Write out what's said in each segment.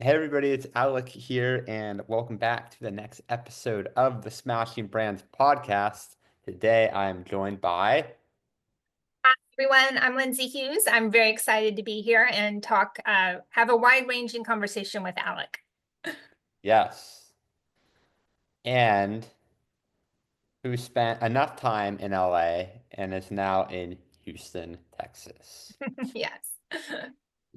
Hey everybody, it's Alec here, and welcome back to the next episode of the Smashing Brands podcast. Today I am joined by, Everyone, I'm Lindsey Hughes. I'm very excited to be here and have a wide-ranging conversation with Alec. yes, and who spent enough time in LA and is now in Houston, Texas. Yes.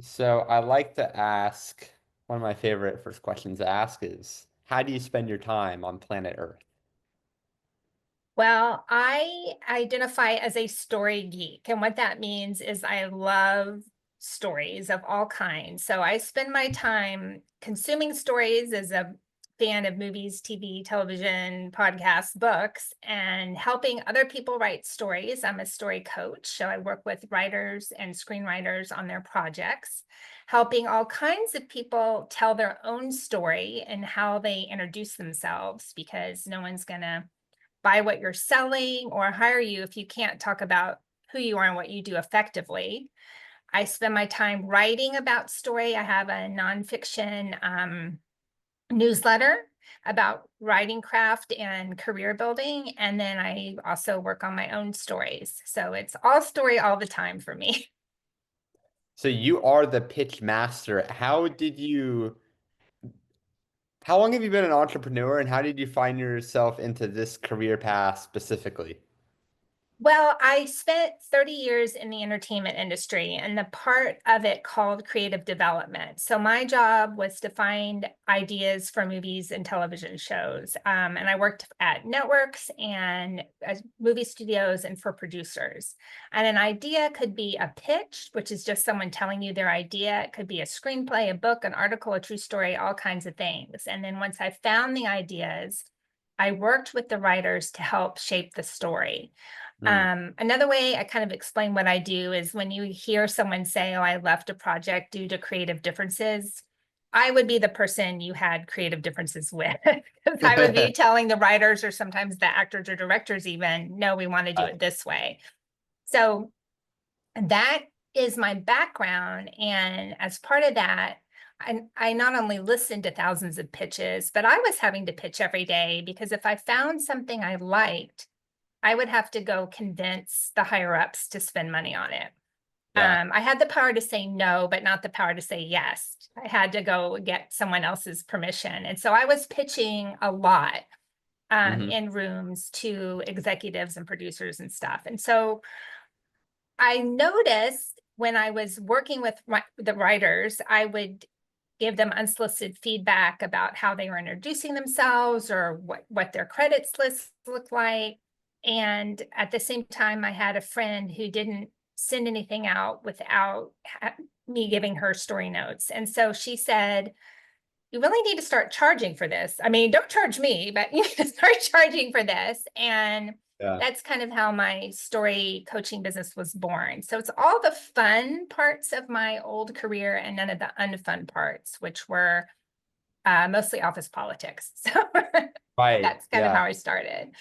So I like to ask, one of my favorite first questions to ask is, how do you spend your time on planet Earth? Well, I identify as a story geek, and what that means is I love stories of all kinds. So I spend my time consuming stories as a fan of movies, TV, television, podcasts, books, and helping other people write stories. I'm a story coach, so I work with writers and screenwriters on their projects, helping all kinds of people tell their own story and how they introduce themselves, because no one's going to buy what you're selling or hire you if you can't talk about who you are and what you do effectively. I spend my time writing about story. I have a nonfiction newsletter about writing craft and career building. And then I also work on my own stories. So it's all story all the time for me. So you are the pitch master. How long have you been an entrepreneur and how did you find yourself into this career path specifically? Well, I spent 30 years in the entertainment industry and the part of it called creative development. So my job was to find ideas for movies and television shows. And I worked at networks and movie studios and for producers. And an idea could be a pitch, which is just someone telling you their idea. It could be a screenplay, a book, an article, a true story, all kinds of things. And then once I found the ideas, I worked with the writers to help shape the story. Hmm. Another way I kind of explain what I do is when you hear someone say, "Oh, I left a project due to creative differences," I would be the person you had creative differences with. Because I would be telling the writers or sometimes the actors or directors even, "No, we want to do it this way." So that is my background. And as part of that, I not only listened to thousands of pitches, but I was having to pitch every day because if I found something I liked, I would have to go convince the higher ups to spend money on it. Yeah. I had the power to say no, but not the power to say yes. I had to go get someone else's permission. And so I was pitching a lot Hmm. in rooms to executives and producers and stuff. And so I noticed when I was working with the writers, I would give them unsolicited feedback about how they were introducing themselves or what their credits lists look like. And at the same time, I had a friend who didn't send anything out without me giving her story notes. And so she said, "You really need to start charging for this. I mean, don't charge me, but you need to start charging for this." And Yeah. that's kind of how my story coaching business was born. So it's all the fun parts of my old career and none of the unfun parts, which were mostly office politics. So Right. that's kind of Yeah. how I started.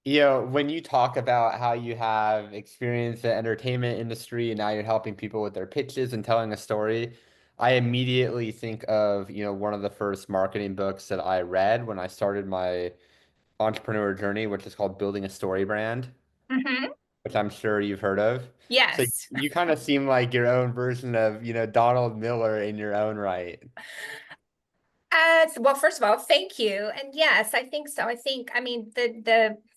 When you talk about how you have experience in the entertainment industry and now you're helping people with their pitches and telling a story, I immediately think of, one of the first marketing books that I read when I started my entrepreneur journey, which is called Building a Story Brand, Mhm. which I'm sure you've heard of. So Yes. you kind of seem like your own version of, Donald Miller in your own right. Well, first of all, thank you. And yes, I think so. I mean,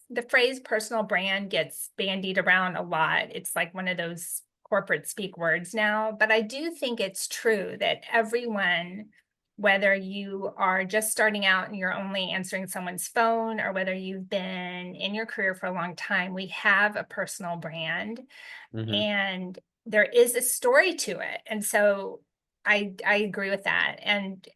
the phrase personal brand gets bandied around a lot. It's like one of those corporate speak words now, but I do think it's true that everyone, whether you are just starting out and you're only answering someone's phone, or whether you've been in your career for a long time, we have a personal brand Hmm. and there is a story to it. And so I agree with that. And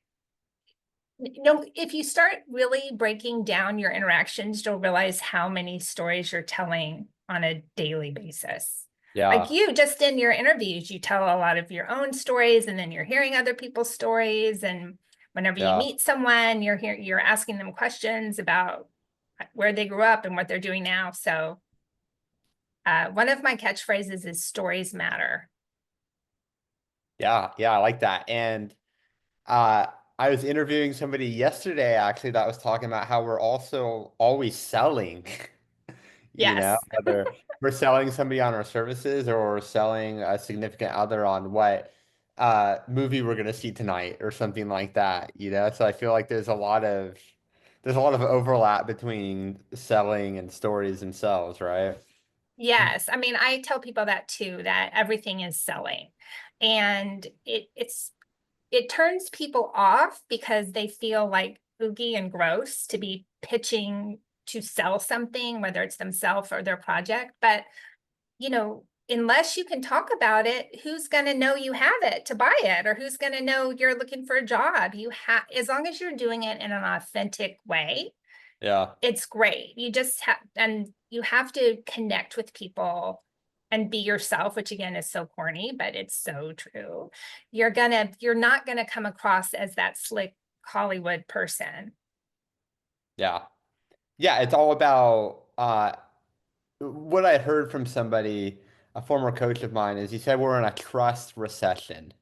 if you start really breaking down your interactions, you'll realize how many stories you're telling on a daily basis. Like Yeah. you, just in your interviews, you tell a lot of your own stories, and then you're hearing other people's stories. And whenever you Yeah. meet someone, you're asking them questions about where they grew up and what they're doing now. So one of my catchphrases is stories matter. Yeah. Yeah. I like that. And Uh, I was interviewing somebody yesterday actually that was talking about how we're also always selling, Yes. whether we're selling somebody on our services or we're selling a significant other on what movie we're gonna see tonight or something like that. So I feel like there's a lot of overlap between selling and stories themselves, right? Yes. I mean, I tell people that too, that everything is selling. And it turns people off because they feel like oogie and gross to be pitching to sell something, whether it's themselves or their project. But, unless you can talk about it, who's going to know you have it to buy it, or who's going to know you're looking for a job? As long as you're doing it in an authentic way, Yeah. it's great. You have to connect with people and be yourself, which again is so corny, but it's so true. You're not gonna come across as that slick Hollywood person. Yeah. Yeah, it's all about what I heard from somebody, a former coach of mine, is he said we're in a trust recession,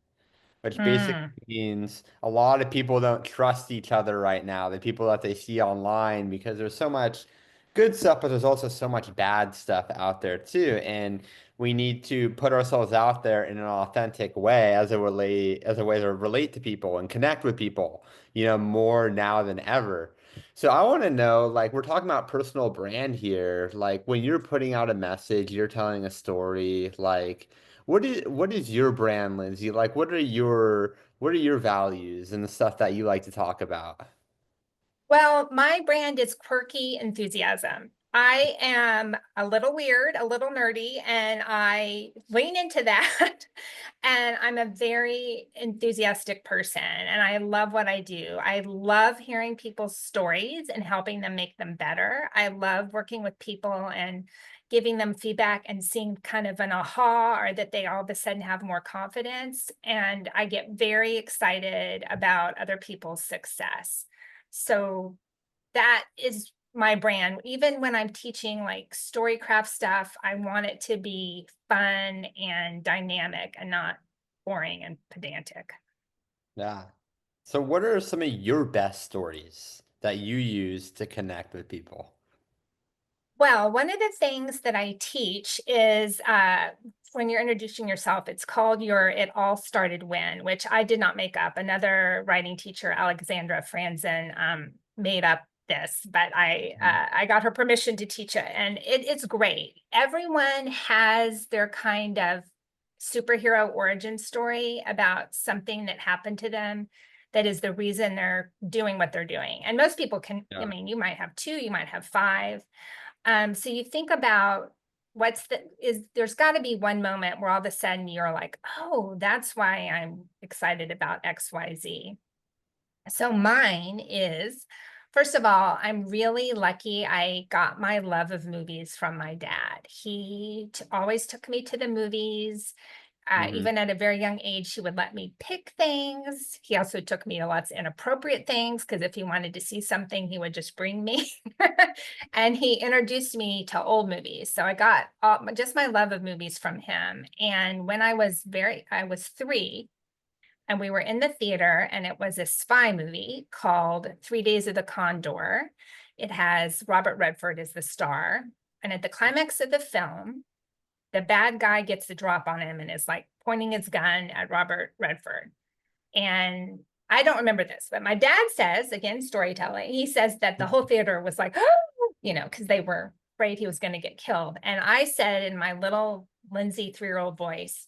which basically Mm. means a lot of people don't trust each other right now, the people that they see online, because there's so much good stuff, but there's also so much bad stuff out there too. And we need to put ourselves out there in an authentic way as a way to relate to people and connect with people, more now than ever. So I want to know, like, we're talking about personal brand here. Like, when you're putting out a message, you're telling a story, like, what is your brand, Lindsay? Like, what are your values and the stuff that you like to talk about? Well, my brand is quirky enthusiasm. I am a little weird, a little nerdy, and I lean into that. And I'm a very enthusiastic person, and I love what I do. I love hearing people's stories and helping them make them better. I love working with people and giving them feedback and seeing kind of an aha, or that they all of a sudden have more confidence. And I get very excited about other people's success. So that is my brand. Even when I'm teaching like storycraft stuff, I want it to be fun and dynamic and not boring and pedantic. Yeah. So what are some of your best stories that you use to connect with people? Well, one of the things that I teach is when you're introducing yourself, it's called your It All Started When, which I did not make up. Another writing teacher, Alexandra Franzen, made up this, but Mhm. I got her permission to teach it, and it's great. Everyone has their kind of superhero origin story about something that happened to them that is the reason they're doing what they're doing. And most people can, I Yeah. mean, you might have two, you might have five. So you think about there's got to be one moment where all of a sudden you're like, oh, that's why I'm excited about XYZ. So mine is, first of all, I'm really lucky I got my love of movies from my dad. He always took me to the movies. Hmm. Even at a very young age, he would let me pick things. He also took me to lots of inappropriate things because if he wanted to see something, he would just bring me. And he introduced me to old movies. So I got just my love of movies from him. And when I was 3, and we were in the theater, and it was a spy movie called 3 Days of the Condor. It has Robert Redford as the star. And at the climax of the film, the bad guy gets the drop on him and is like pointing his gun at Robert Redford. And I don't remember this, but my dad says, again, storytelling, he says that the whole theater was like, because they were afraid he was going to get killed. And I said in my little Lindsay 3-year-old voice,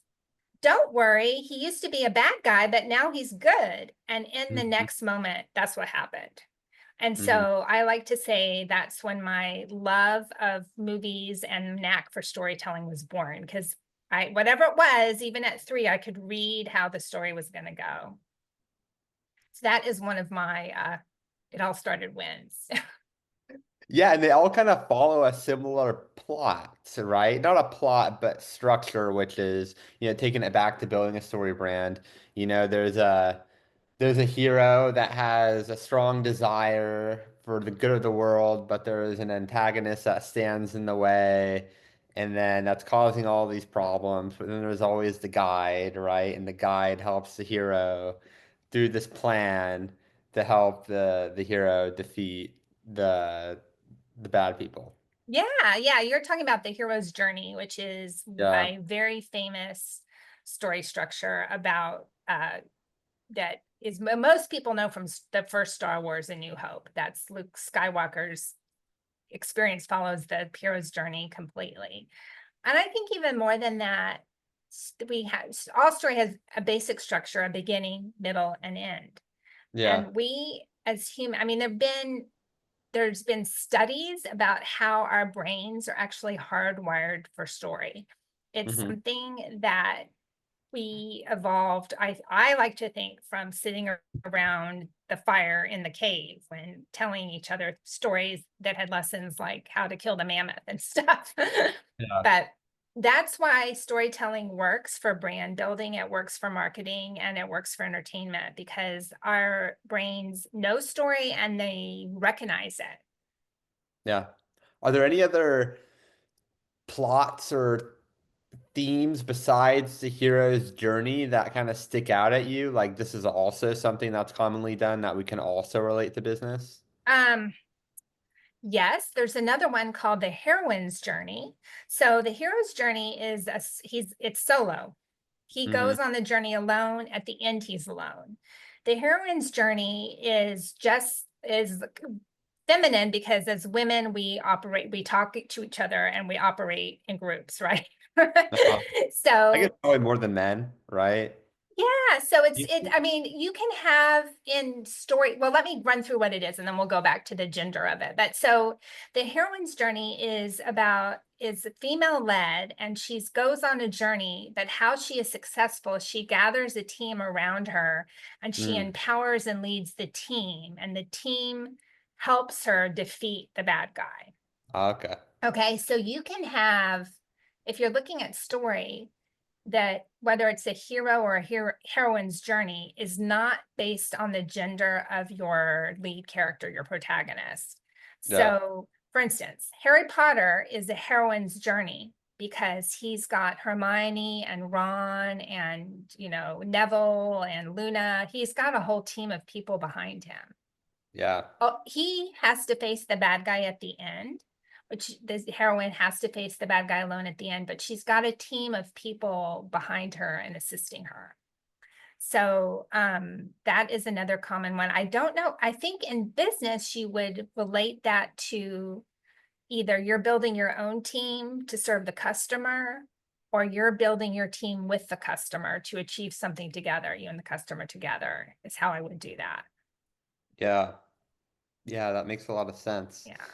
don't worry, he used to be a bad guy, but now he's good. And in the Hmm. next moment, that's what happened. And Hmm. so I like to say that's when my love of movies and knack for storytelling was born, because whatever it was, even at 3, I could read how the story was going to go. So that is one of my it all started wins. Yeah, and they all kind of follow a similar plot, right? Not a plot, but structure, which is, taking it back to building a story brand. There's a hero that has a strong desire for the good of the world, but there is an antagonist that stands in the way, and then that's causing all these problems. But then there's always the guide, right? And the guide helps the hero through this plan to help the hero defeat the the bad people. Yeah, yeah, you're talking about the hero's journey, which is Yeah. a very famous story structure about that is most people know from the first Star Wars: A New Hope. That's Luke Skywalker's experience follows the hero's journey completely. And I think even more than that, we have all story has a basic structure, a beginning, middle, and end. Yeah. And we as human, I mean, there's been studies about how our brains are actually hardwired for story. It's Hmm. something that we evolved, I like to think, from sitting around the fire in the cave when telling each other stories that had lessons like how to kill the mammoth and stuff. Yeah. But that's why storytelling works for brand building, it works for marketing, and it works for entertainment because our brains know story and they recognize it. Yeah. Are there any other plots or themes besides the hero's journey that kind of stick out at you? Like this is also something that's commonly done that we can also relate to business? um Yes, there's another one called the heroine's journey. So the hero's journey is it's solo. He Hmm. goes on the journey alone. At the end, he's alone. The heroine's journey is feminine because as women we talk to each other and we operate in groups, right? I guess So probably more than men, right? yeah, so I mean, you can have in story, well, let me run through what it is and then we'll go back to the gender of it. But so the heroine's journey is female led and she goes on a journey that how she is successful, she gathers a team around her and she Mm, empowers and leads the team and the team helps her defeat the bad guy. okay. Okay, so you can have, if you're looking at story, that whether it's a hero or a heroine's journey is not based on the gender of your lead character, your protagonist. Yeah. So, for instance, Harry Potter is a heroine's journey because he's got Hermione and Ron and, Neville and Luna. He's got a whole team of people behind him. Yeah. Oh, he has to face the bad guy at the end, which the heroine has to face the bad guy alone at the end, but she's got a team of people behind her and assisting her. So that is another common one. I don't know. I think in business, you would relate that to either you're building your own team to serve the customer, or you're building your team with the customer to achieve something together, you and the customer together is how I would do that. Yeah. Yeah, that makes a lot of sense. Yeah.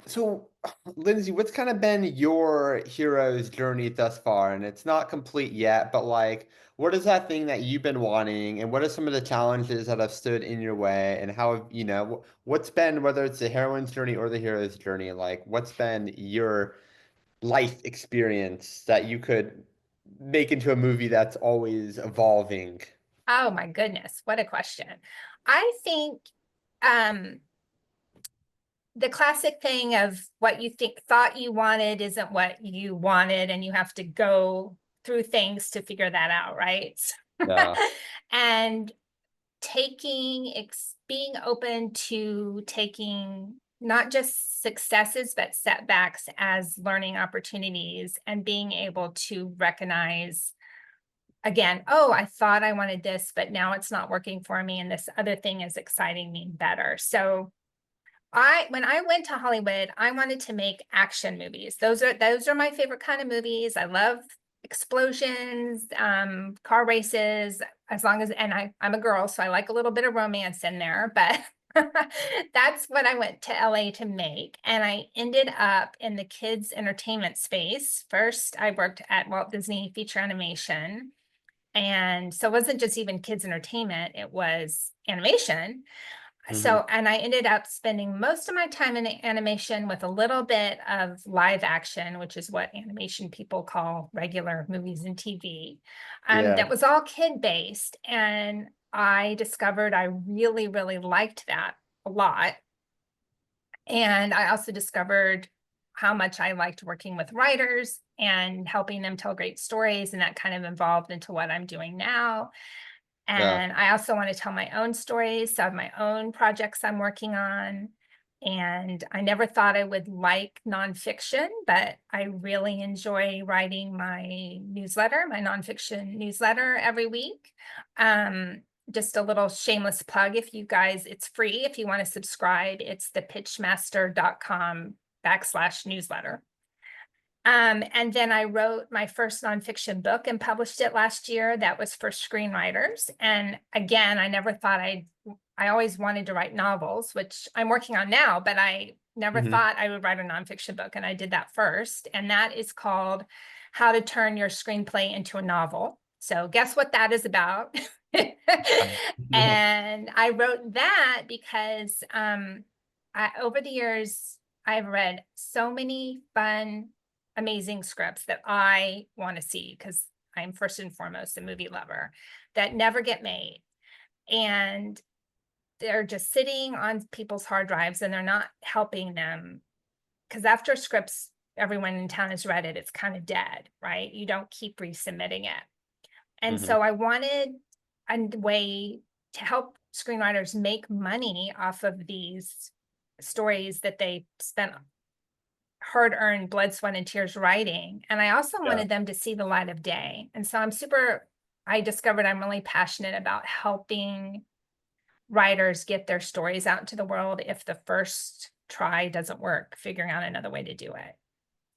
So, Lindsay, what's kind of been your hero's journey thus far? And it's not complete yet, but like, what is that thing that you've been wanting, and what are some of the challenges that have stood in your way, and how have, what's been, whether it's the heroine's journey or the hero's journey, like, what's been your life experience that you could make into a movie that's always evolving? Oh my goodness, what a question. I think um the classic thing of what you thought you wanted isn't what you wanted, and you have to go through things to figure that out, right? Yeah. And being open to taking not just successes, but setbacks as learning opportunities and being able to recognize again, oh, I thought I wanted this, but now it's not working for me. And this other thing is exciting me better. So when I went to Hollywood, I wanted to make action movies. Those are my favorite kind of movies. I love explosions, car races, as long as and I'm a girl, so I like a little bit of romance in there, but that's what I went to LA to make. And I ended up in the kids entertainment space. First, I worked at Walt Disney Feature Animation. And so it wasn't just even kids entertainment, it was animation. Hmm. So, and I ended up spending most of my time in animation with a little bit of live action, which is what animation people call regular movies and TV. That Yeah. was all kid based. And I discovered I really, really liked that a lot. And I also discovered how much I liked working with writers and helping them tell great stories. And that kind of evolved into what I'm doing now. Yeah. And I also want to tell my own stories. So I have my own projects I'm working on. And I never thought I would like nonfiction, but I really enjoy writing my newsletter, my nonfiction newsletter every week. Just a little shameless plug if you guys, it's free if you want to subscribe. It's the pitchmaster.com/newsletter. And then I wrote my first nonfiction book and published it last year. That was for screenwriters. And again, I never thought I always wanted to write novels, which I'm working on now, but I never Hmm. thought I would write a nonfiction book. And I did that first. And that is called How to Turn Your Screenplay into a Novel. So guess what that is about? And I wrote that because over the years, I've read so many fun, amazing scripts that I want to see because I'm first and foremost a movie lover that never get made. And they're just sitting on people's hard drives and they're not helping them. Because after scripts, everyone in town has read it, it's kind of dead, right? You don't keep resubmitting it. And Hmm. so I wanted a way to help screenwriters make money off of these stories that they spent hard-earned blood, sweat, and tears writing. And I also Yeah. wanted them to see the light of day. And so I discovered I'm really passionate about helping writers get their stories out into the world if the first try doesn't work, figuring out another way to do it.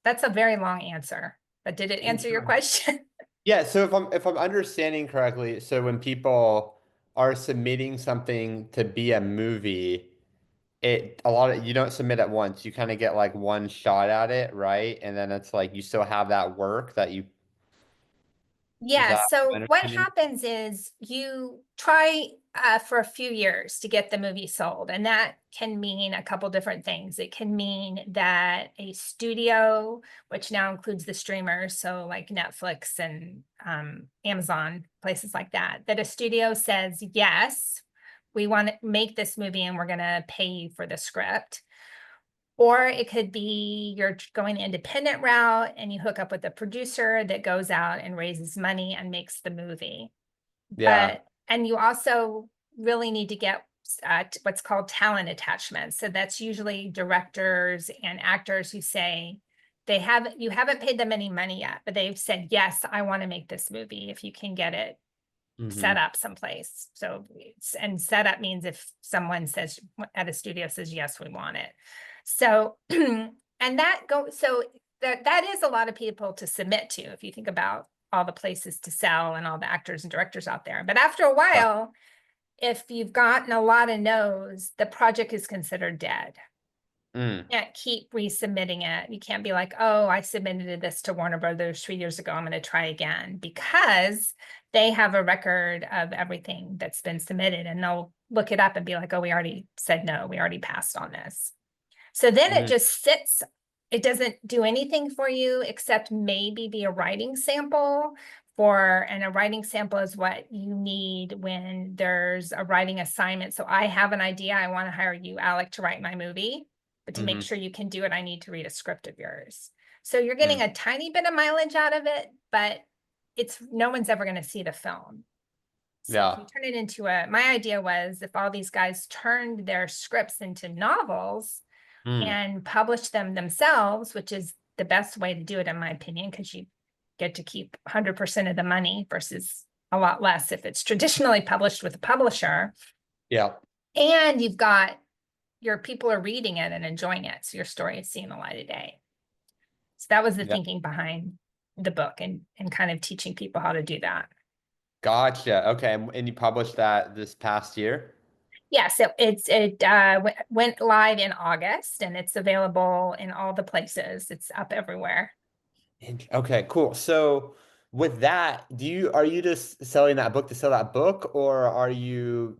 That's a very long answer, but did it answer your Sure. question? Yeah, so if I'm understanding correctly, so when people are submitting something to be a movie, a lot of you don't submit at once. You kind of get like one shot at it, right? And then it's like you still have that work that you is Yeah, that my so what understanding? happens is you try for a few years to get the movie sold, and that can mean a couple different things. It can mean that a studio, which now includes the streamers, so like Netflix and Amazon, places like that, that a studio says, yes, we want to make this movie and we're going to pay you for the script. Or it could be you're going the independent route and you hook up with a producer that goes out and raises money and makes the movie. Yeah. And you also really need to get what's called talent attachments. So that's usually directors and actors who say you haven't paid them any money yet, but they've said, yes, I want to make this movie if you can get it set Hmm. up someplace. So, and set up means if someone says at a studio says, yes, we want it. So, and that is a lot of people to submit to if you think about all the places to sell and all the actors and directors out there. But after a Yeah. while, if you've gotten a lot of no's, the project is considered dead. Mm. Can't keep resubmitting it. You can't be like, oh, I submitted this to Warner Brothers 3 years ago. I'm going to try again because they have a record of everything that's been submitted and they'll look it up and be like, oh, we already said no. We already passed on this. So then it Mm. just sits. It doesn't do anything for you except maybe be a writing sample and a writing sample is what you need when there's a writing assignment. So I have an idea. I want to hire you, Alec, to write my movie, but to make Hmm. sure you can do it, I need to read a script of yours. So you're getting Mm. a tiny bit of mileage out of it, but no one's ever going to see the film. So if Yeah. you turn it into my idea was if all these guys turned their scripts into novels, Mm. and publish them themselves, which is the best way to do it, in my opinion, because you get to keep 100% of the money versus a lot less if it's traditionally published with a publisher. Yeah. And you've got your people are reading it and enjoying it. So your story is seeing the light of day. So that was the Yeah. thinking behind the book and kind of teaching people how to do that. Gotcha. Okay. And you published that this past year? Yeah, so it went live in August and it's available in all the places. It's up everywhere. Okay, cool. So with that, are you just selling that book to sell that book, or are you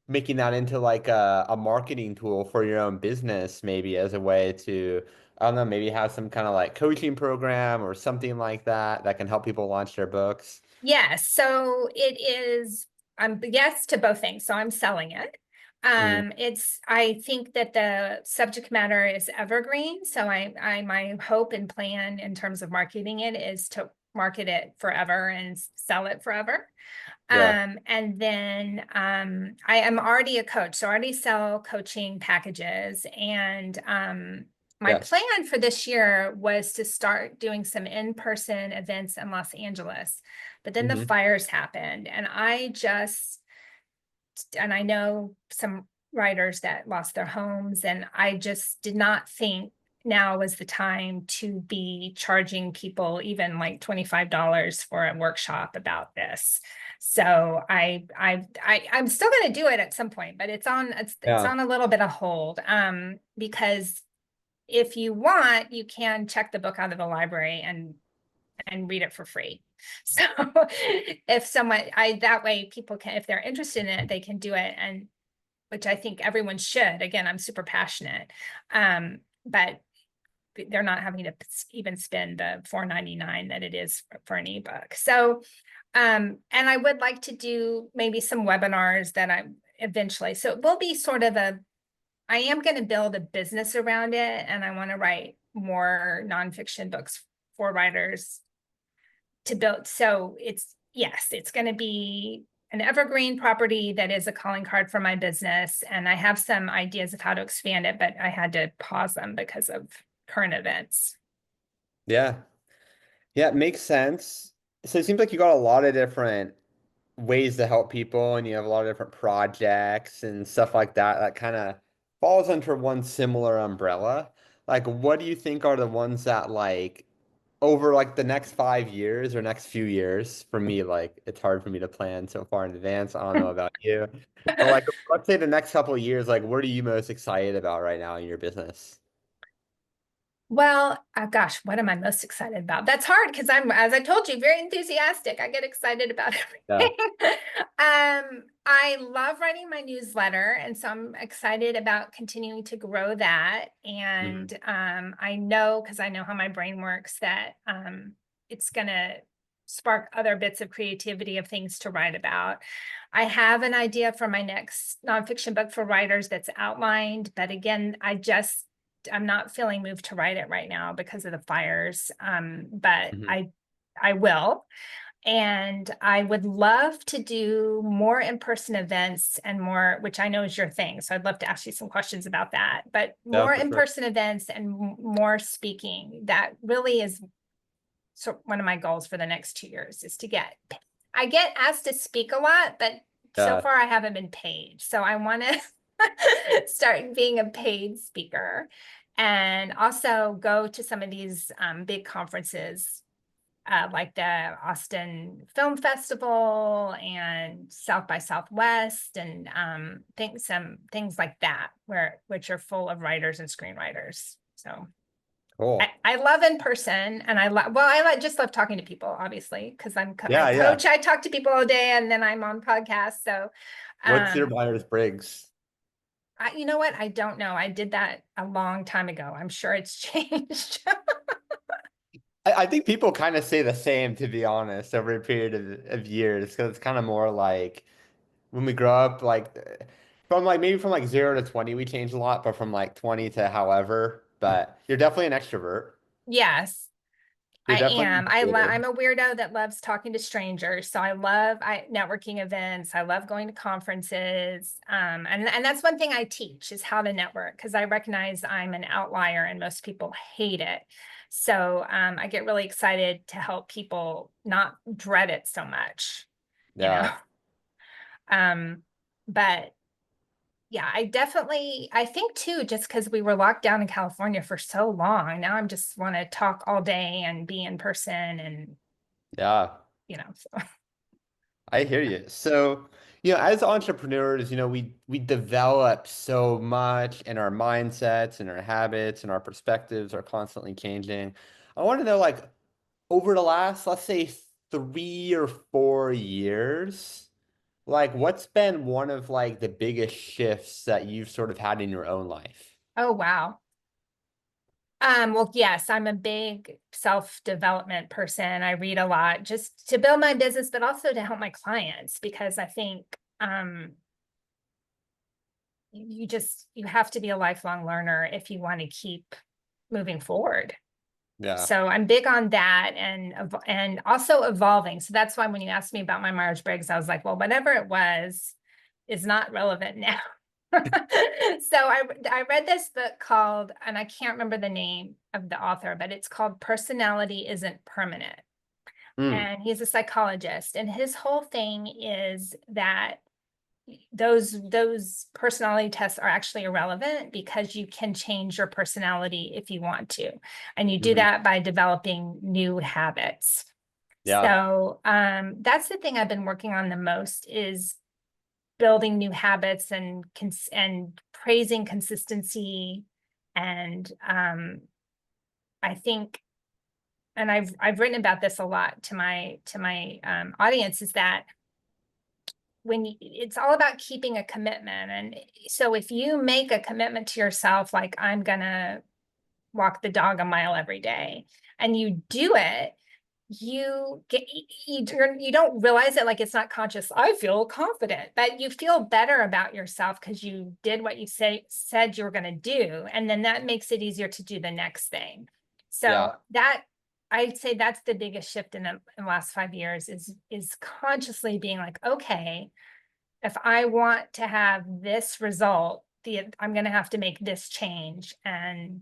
making that into like a marketing tool for your own business, maybe as a way to, I don't know, maybe have some kind of like coaching program or something like that that can help people launch their books? Yes, so it is, yes to both things. So I'm selling it. Mm, I think that the subject matter is evergreen. So my hope and plan in terms of marketing it is to market it forever and sell it forever. Yeah. And then I am already a coach, so I already sell coaching packages. And my Yes. plan for this year was to start doing some in-person events in Los Angeles. But then the Hmm. fires happened, and I know some writers that lost their homes, and I just did not think now was the time to be charging people even like $25 for a workshop about this. So I'm still going to do it at some point, but it's Yeah. on a little bit of hold, because if you want, you can check the book out of the library and read it for free. So if someone I that way people can, if they're interested in it, they can do it, and which I think everyone should. Again, I'm super passionate. But they're not having to even spend the $4.99 that it is for an ebook. So and I would like to do maybe some webinars that I eventually. So it will be sort of I am going to build a business around it, and I want to write more nonfiction books for writers to build. So yes, it's going to be an evergreen property that is a calling card for my business. And I have some ideas of how to expand it, but I had to pause them because of current events. Yeah. Yeah, it makes sense. So it seems like you got a lot of different ways to help people and you have a lot of different projects and stuff like that that kind of falls under one similar umbrella. Like, what do you think are the ones that like over like the next 5 years or next few years for me, like it's hard for me to plan so far in advance. I don't know about you. But like let's say the next couple of years, like what are you most excited about right now in your business? Well, gosh, what am I most excited about? That's hard because as I told you, very enthusiastic. I get excited about Yeah. everything. I love writing my newsletter, and so I'm excited about continuing to grow that. Mhm. And I know, because I know how my brain works, that it's going to spark other bits of creativity of things to write about. I have an idea for my next nonfiction book for writers that's outlined, but again, I'm not feeling moved to write it right now because of the fires. But Mhm. I will. And I would love to do more in-person events and more, which I know is your thing. So I'd love to ask you some questions about that, but Yeah, more for sure. in-person events and more speaking. That really is one of my goals for the next 2 years is I get asked to speak a lot, but so Yeah. far I haven't been paid. So I want to start being a paid speaker and also go to some of these big conferences, like the Austin Film Festival and South by Southwest, and some things like that, which are full of writers and screenwriters. So Cool. I love in person, and just love talking to people, obviously, because I Yeah, yeah. coach, I talk to people all day, and then I'm on podcasts. So, What's your um, Myers-Briggs? you know what? I don't know. I did that a long time ago. I'm sure it's changed. I think people kind of say the same, to be honest, over a period of years, because it's kind of more like when we grow up, like from like maybe from like 0 to 20, we change a lot, but from like 20 to however, but you're definitely an extrovert. Yes, You're I definitely am. motivated. I'm a weirdo that loves talking to strangers. So I love networking events. I love going to conferences. And that's one thing I teach is how to network, because I recognize I'm an outlier and most people hate it. So I get really excited to help people not dread it so much, you know. Yeah. Um, but yeah, I think too, just because we were locked down in California for so long, now I'm just want to talk all day and be in person, and Yeah. so. I hear you. So, as entrepreneurs, we develop so much and our mindsets and our habits and our perspectives are constantly changing. I want to know, like, over the last, let's say, 3 or 4 years, like, what's been one of like the biggest shifts that you've sort of had in your own life? Oh, wow. Well, yes, I'm a big self-development person. I read a lot just to build my business, but also to help my clients, because I think you have to be a lifelong learner if you want to keep moving forward. Yeah. So I'm big on that, and also evolving. So that's why when you asked me about my Myers-Briggs, I was like, well, whatever it was is not relevant now. So I read this book called, and I can't remember the name of the author, but it's called Personality Isn't Permanent. Mm, And he's a psychologist, and his whole thing is that those personality tests are actually irrelevant because you can change your personality if you want to, and you do mhm. that by developing new habits. Yeah, So that's the thing I've been working on the most, is building new habits and praising consistency. And I think, and I've written about this a lot to my audience, is that it's all about keeping a commitment. And so if you make a commitment to yourself, like I'm gonna walk the dog a mile every day, and you do it, you don't realize it, like it's not conscious. I feel confident, but you feel better about yourself because you did what you said you were going to do, and then that makes it easier to do the next thing. So yeah. that, I'd say that's the biggest shift in the last 5 years, is consciously being like, okay, if I want to have this result, I'm going to have to make this change, and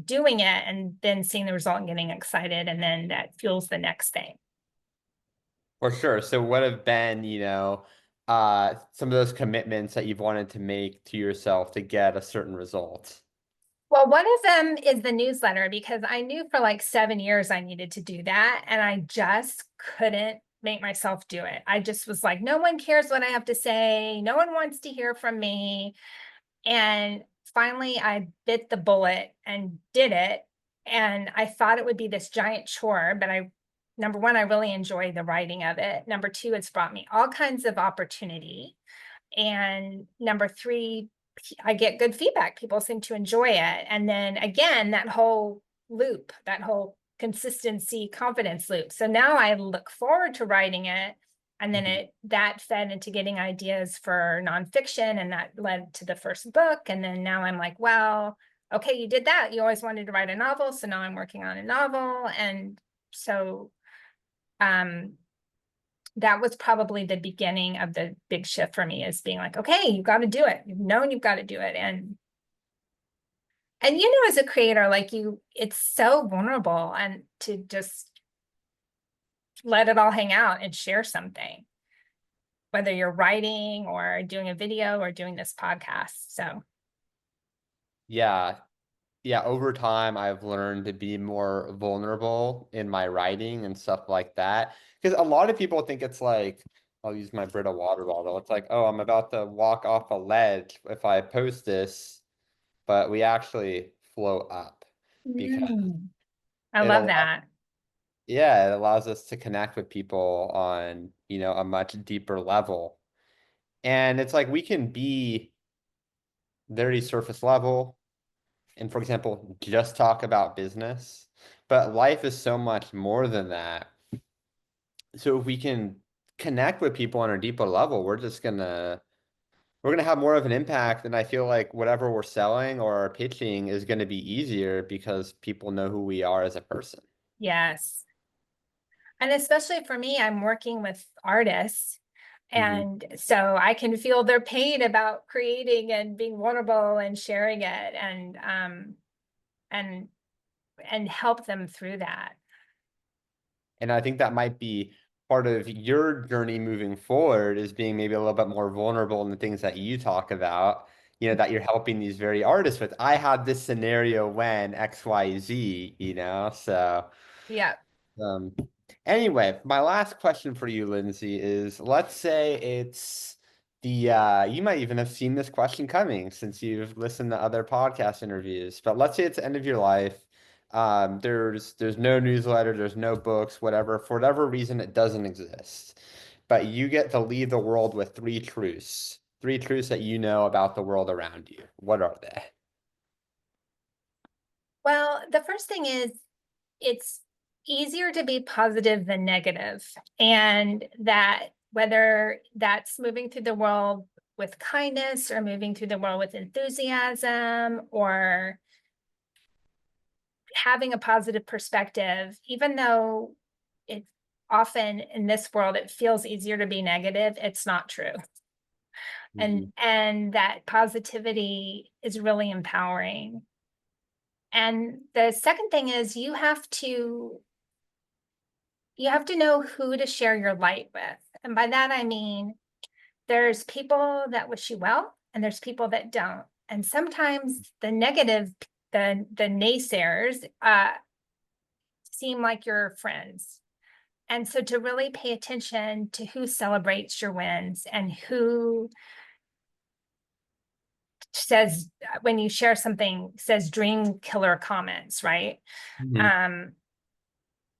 doing it, and then seeing the result and getting excited, and then that fuels the next thing. For sure. So what have been, some of those commitments that you've wanted to make to yourself to get a certain result? Well, one of them is the newsletter, because I knew for like 7 years I needed to do that, and I just couldn't make myself do it. I just was like, no one cares what I have to say. No one wants to hear from me. And finally, I bit the bullet and did it. And I thought it would be this giant chore, but number one, I really enjoy the writing of it. Number two, it's brought me all kinds of opportunity. And number three, I get good feedback. People seem to enjoy it. And then again, that whole loop, that whole consistency, confidence loop. So now I look forward to writing it. And then Mhm. that fed into getting ideas for nonfiction, and that led to the first book. And then now I'm like, well, okay, you did that. You always wanted to write a novel. So now I'm working on a novel. And so um that was probably the beginning of the big shift for me, is being like, okay, you got to do it. You've known you've got to do it. And as a creator, like it's so vulnerable, and to just let it all hang out and share something, whether you're writing or doing a video or doing this podcast. So Yeah. Yeah, over time, I've learned to be more vulnerable in my writing and stuff like that. Because a lot of people think it's like, I'll use my Brita water bottle. It's like, oh, I'm about to walk off a ledge if I post this, but we actually float up because I it love allows, that. yeah, it allows us to connect with people on, a much deeper level. And it's like we can be very surface level and, for example, just talk about business. But life is so much more than that. So if we can connect with people on a deeper level, we're gonna have more of an impact. And I feel like whatever we're selling or pitching is gonna be easier because people know who we are as a person. Yes. And especially for me, I'm working with artists. Hmm. And so I can feel their pain about creating and being vulnerable and sharing it, and and help them through that. And I think that might be part of your journey moving forward is being maybe a little bit more vulnerable in the things that you talk about, that you're helping these very artists with. I had this scenario when XYZ, so Yeah. um anyway, my last question for you, Lindsay, is let's say it's you might even have seen this question coming since you've listened to other podcast interviews, but let's say it's the end of your life. There's no newsletter, there's no books, whatever. For whatever reason, it doesn't exist. But you get to leave the world with three truths that you know about the world around you. What are they? Well, the first thing is, it's easier to be positive than negative, and that whether that's moving through the world with kindness, or moving through the world with enthusiasm, or having a positive perspective, even though it often in this world it feels easier to be negative, it's not true. Mhm. And that positivity is really empowering. And the second thing is you have to know who to share your light with. And by that I mean there's people that wish you well and there's people that don't. And sometimes the negative, the naysayers seem like your friends. And so to really pay attention to who celebrates your wins and who says, when you share something, says dream killer comments, right? Mhm. Um,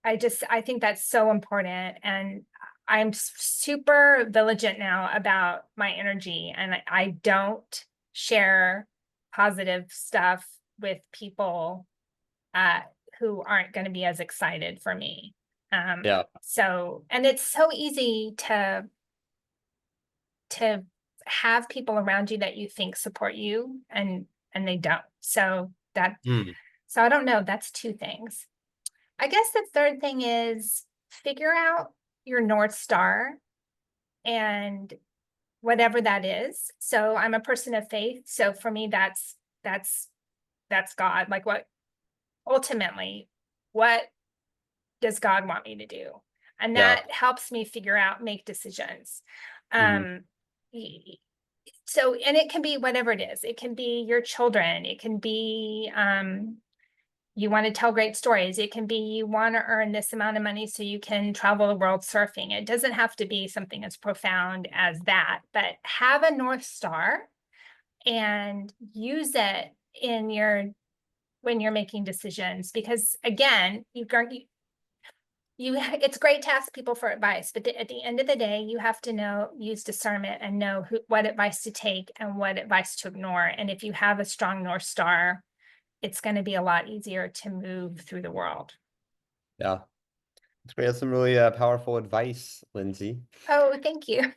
I think that's so important. And I'm super vigilant now about my energy, and I don't share positive stuff with people uh, who aren't going to be as excited for me. Yeah. So, and it's so easy to have people around you that you think support you, and they don't. Mm. So I don't know. That's two things. I guess the third thing is figure out your North Star and whatever that is. So I'm a person of faith. So for me, that's that's God. Like what ultimately, what does God want me to do? And Yeah. that helps me figure out, make decisions. Mhm. Um, so, and it can be whatever it is. It can be your children. It can be you want to tell great stories. It can be you want to earn this amount of money so you can travel the world surfing. It doesn't have to be something as profound as that, but have a North Star and use it in your when you're making decisions. Because again, it's great to ask people for advice, but at the end of the day, you have to use discernment and know what advice to take and what advice to ignore. And if you have a strong North Star, it's going to be a lot easier to move through the world. Yeah. That's great. That's some really powerful advice, Lindsay. Oh, thank you.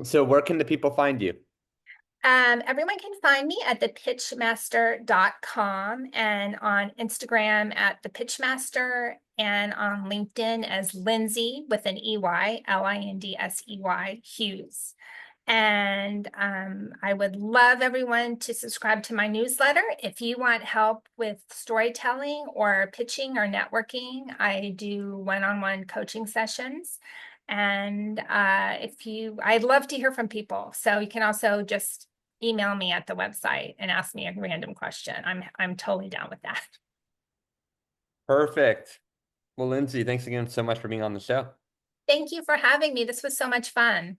So where can the people find you? Everyone can find me at thepitchmaster.com and on Instagram at the Pitchmaster and on LinkedIn as Lindsey with an EY, Lindsey Hughes. And I would love everyone to subscribe to my newsletter. If you want help with storytelling or pitching or networking, I do one-on-one coaching sessions. And I'd love to hear from people. So you can also just email me at the website and ask me a random question. I'm totally down with that. Perfect. Well, Lindsay, thanks again so much for being on the show. Thank you for having me. This was so much fun.